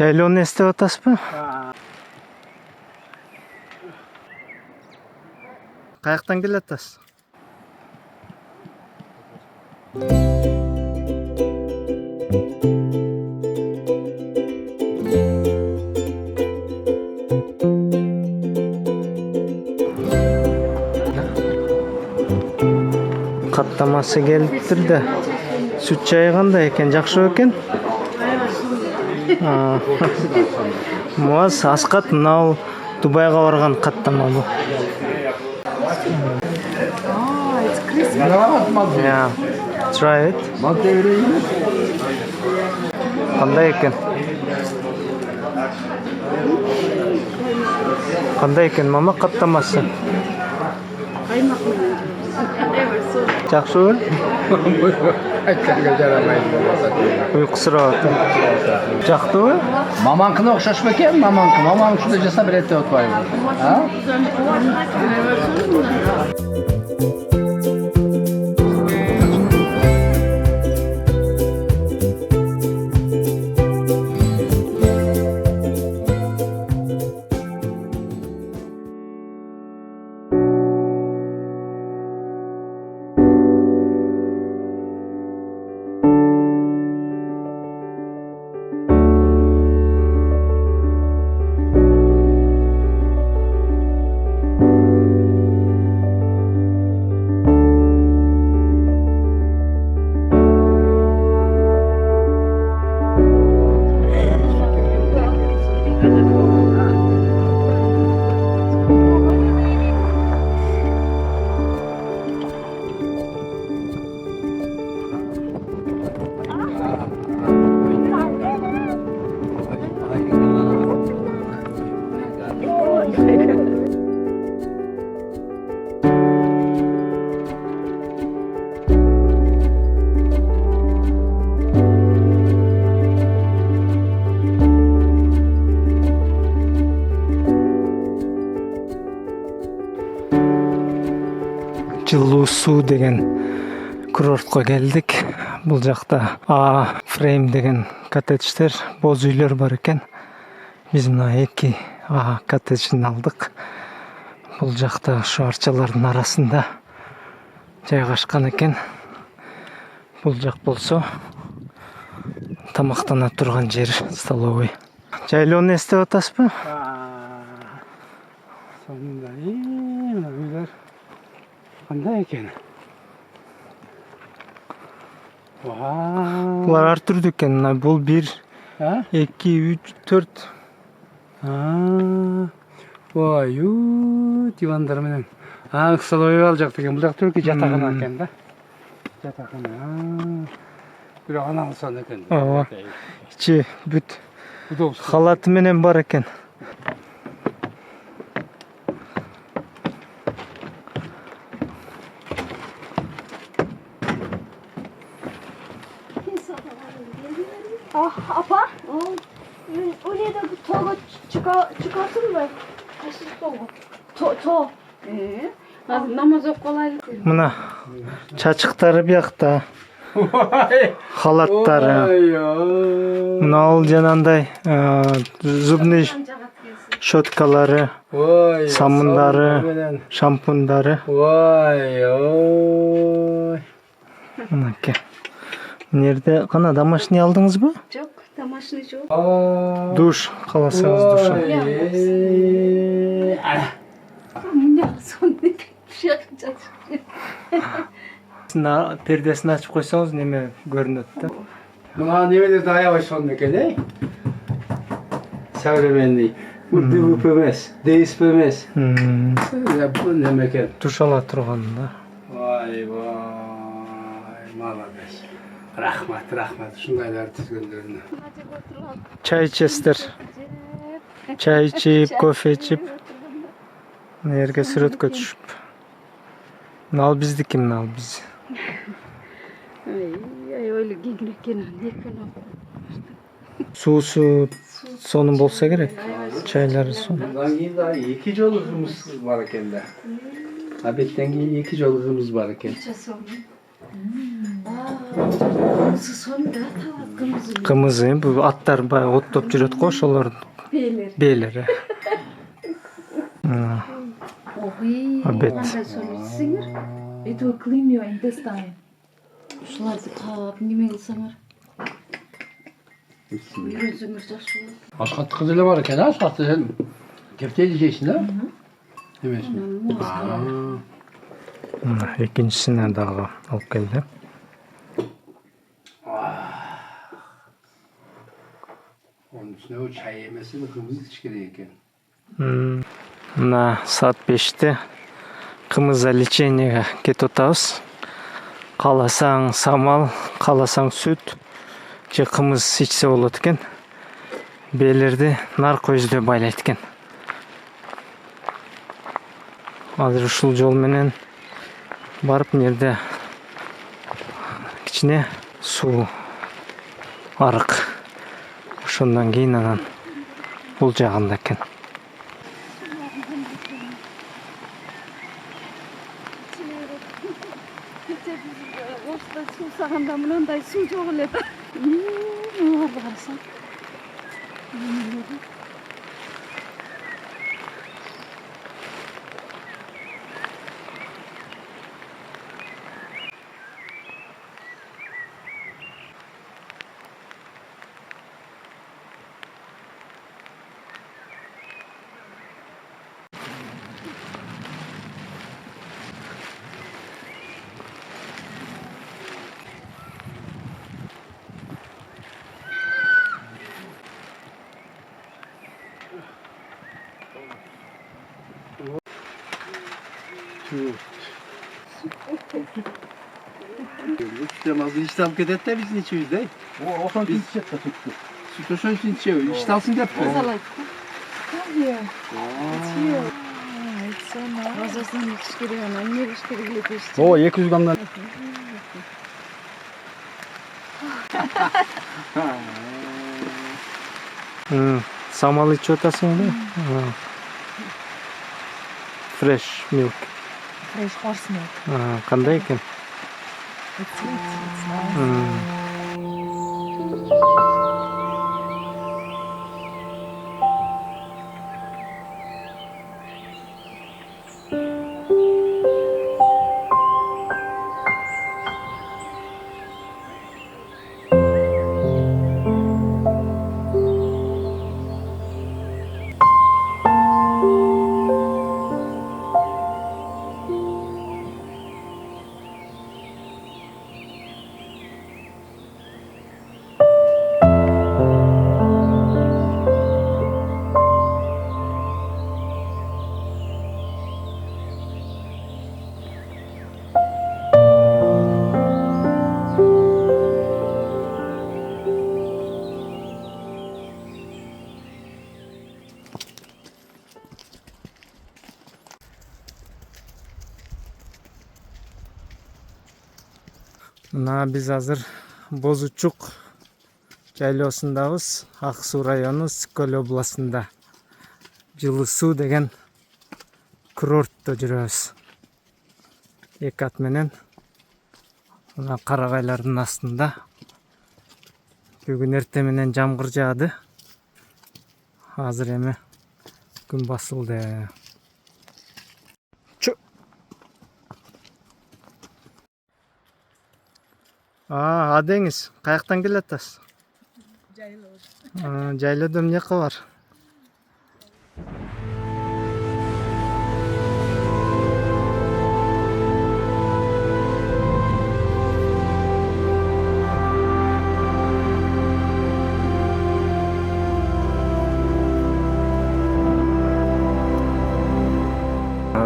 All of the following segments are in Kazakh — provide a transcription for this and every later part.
Жайлоону эстеп атасызбы? Каяктан келатасыз? Каттамасы келиптир да. Сүт чайы кандай экен, жакшы экен? Муаз аскат мынау Дубайга барган каттама бу. Yeah, try it. Кандай экен? Кандай экен мама каттамасы? Жакшыбы? Айтканга жарабайт. Уйкусурап атат. Жактыбы? Маманкына окшош бекен? Мамаң ушундай жасап берет деп атпайбы? Zhyluu Suu деген курортко келдик. Бул жакта фрейм деген коттедждер, боз үйлөр бар экен. Биз мына 2 коттедждин алдык. Бул жакта ушу арчалардын арасында жайгашкан экен. Бул жак болсо тамактана турган жер, столовый. Жайлоону эстеп атасызбы? Сонунда мына үйлөр кандай экен? Булар ар түрдүү экен. Бул 1, 2, 3, 4. Ой, дивандар менен. Столовый ал жакта экен. Бул жак түркү жатакана экен да. Жатакана. Бирок аны алсан экен. Ичи бүт халаты менен бар экен. Апа, oraya toga çıkarsın mı? Kaşık toga. Namaz okulaydı. Мына чачыктары биякта. Халаттары. Мына ал жанандай зубный щеткалары, самындары, шампундары. Мынаке. Нерде кана домашний алдыңызбы? Çok, домашний çok. Душ, каласаңыз душ. Мына сондай шакчат. Пердесин ачып койсоңуз неме көрүнөт да. Мына немелерди аябай сонун экен, Современный. ДВП эмес, ДСП эмес. Бул неме экен? Душ ала турган да. Vay, молодец. Рахмат. Ушундайларды түзгөндөрүнө. Чай ичесиздер. Чай ичип, кофе ичип. Мына жерге сүрөткө түшүп. Мына ал биздики, мына ал биз. Öyle giyinirken Суусу сонун болсо керек. Чайлары сонун. Bundan keyin daha 2 жолу кырмыз бар экен да. Абеттен кийин 2 жолу кырмыз бар экен. Сонда табат кымызы. Кымызы бул аттар баягы оттоп жүрөт го ошолордун Белер. бээлери. Ой, Обед. кандай сөйлөшсөңөр. Это вы clean your intestine. Ушуларды таап неме кылсаңар. Үйрөнсөңөр жакшы болот. Ашкаттыкы деле бар экен, ашкатты сен кептели жейсиң да? Эмесми? Экинчисине дагы алып келди. Onun üstüne o çay yemesi de kırmızı içki eкен. Мына саат 5-те кымыз лечениеге кетип атабыз. Кааласаң самал, кааласаң сүт же кымыз ичсе болот экен. Бээлерди нар көздөй байлайт экен. Азыр ушул жол менен барып жерде кичине суу арык. Ошондон кийин анан бул жагында экен. Саганда мындай суу жок эле да. Мына карасаң. Sütü az işte alıp gidelim de biz içiyoruz değil. O son biz içecek de sütü. Sütü son için içiyor. İşte alsın da yapıyor. Разасын ичиш керек, анан эмне кылыш керек эле дешти. O 200 gramdan. Самал ичип атасыңбы? Fresh milk. Fresh horse milk. Кандай экен? It's sweet. It's nice. Мына биз азыр Boz Uchuk жайлоосундабыз. Ак Суу району Ысык-Көл областында. Жылуу-Суу деген курортто жүрөбүз. Эки ат менен мына карагайлардын астында. Бүгүн эртең менен жамгыр жаады. Азыр эми күн басылды. Адеңиз каяктан келатасыз? Жайлоо. Жайлоодо эмне бар?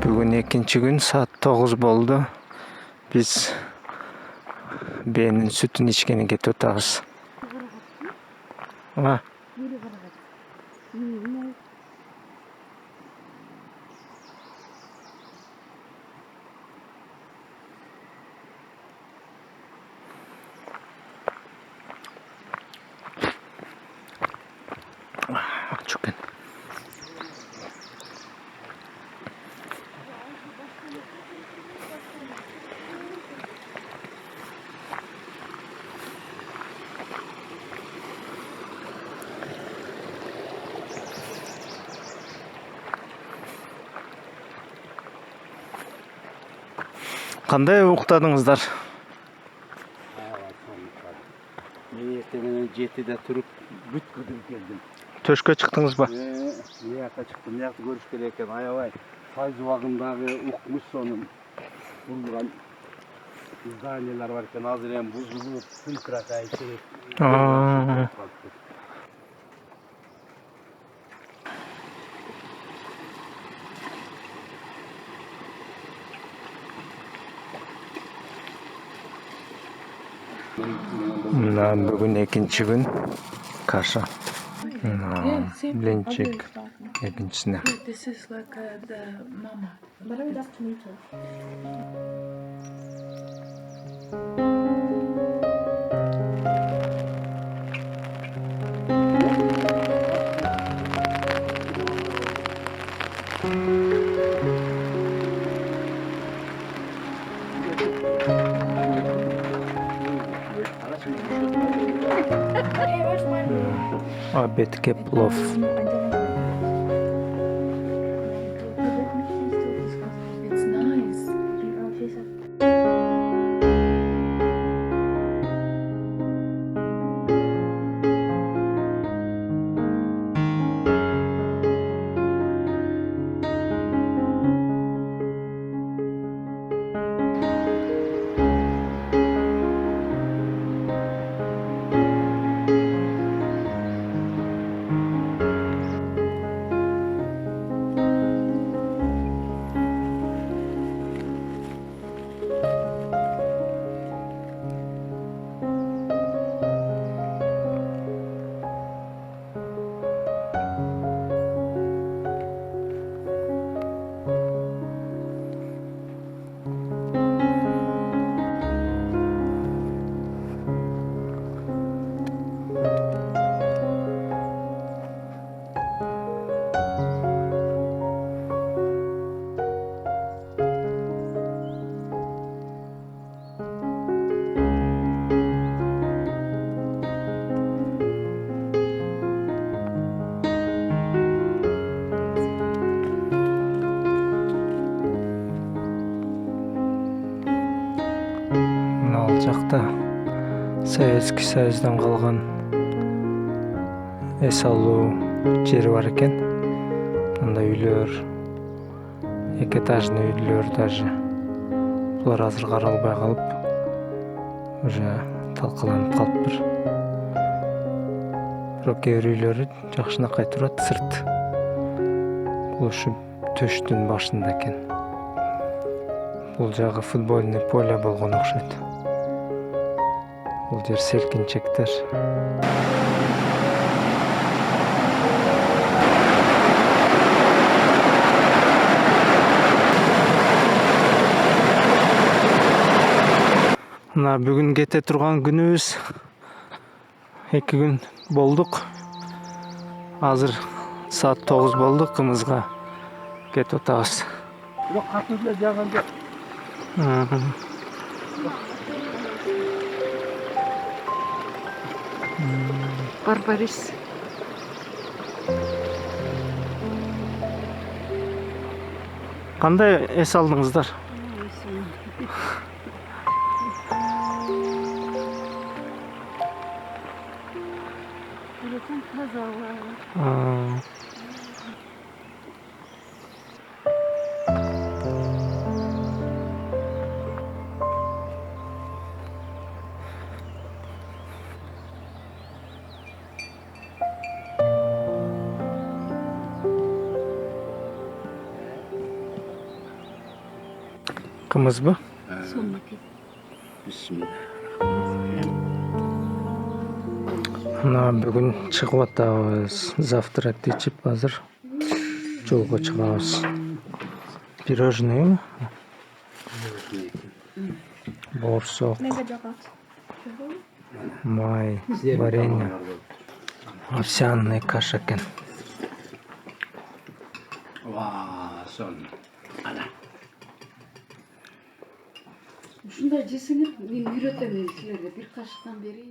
Бүгүн экинчи күн, саат 9 болду. Биз бээнин сүтүн ичкени кетип атабыз. Чукен. Кандай уктадыңыздар? Мен ертеңіне 7-де тұрып бүткірдім келдім. Төшкө чыктыңыз ба? Мияққа шықтым, мияқты көріш керек екен. Аябай сайыз уағындағы ұқмыш соның бұзылған зданиялар бар екен. Азыр енді бұзылып, күлкірақай керек. Мына бүгүн экинчи күн каша. Блинчик экинчисине. This is like the mama. But I would have tomato. Hey, where's my Обедке плов. It's nice. Ал жакта Советский Союздан калган эс алуу жери бар экен. Анда үйлөр, эки этажный үйлөр даже. Булар азыр каралбай калып, уже талкаланып калыптыр. Бирок кээ бир үйлөрү жакшынакай турат, сырт. Бул ушу төштүн башында экен. Бул жагы футбольный поле болгон окшойт. Бул жер селкинчектер. Мына бүгүн кете турган күнүбүз 2 күн болдук. Азыр саат 9 болду, кымызга кетип атабыз. Бирок катуу эле жаган жок. Барбарис. Кандай эс алдыңыздар? Кымызбы? Мына бүгүн чыгып атабыз. Завтрак ичип азыр жолго чыгабыз. Пирожный, борсок, май, варенье, овсяный каша экен. сон. Ушундай жесеңер, мен үйрөтөм силерге бир кашыктан бери.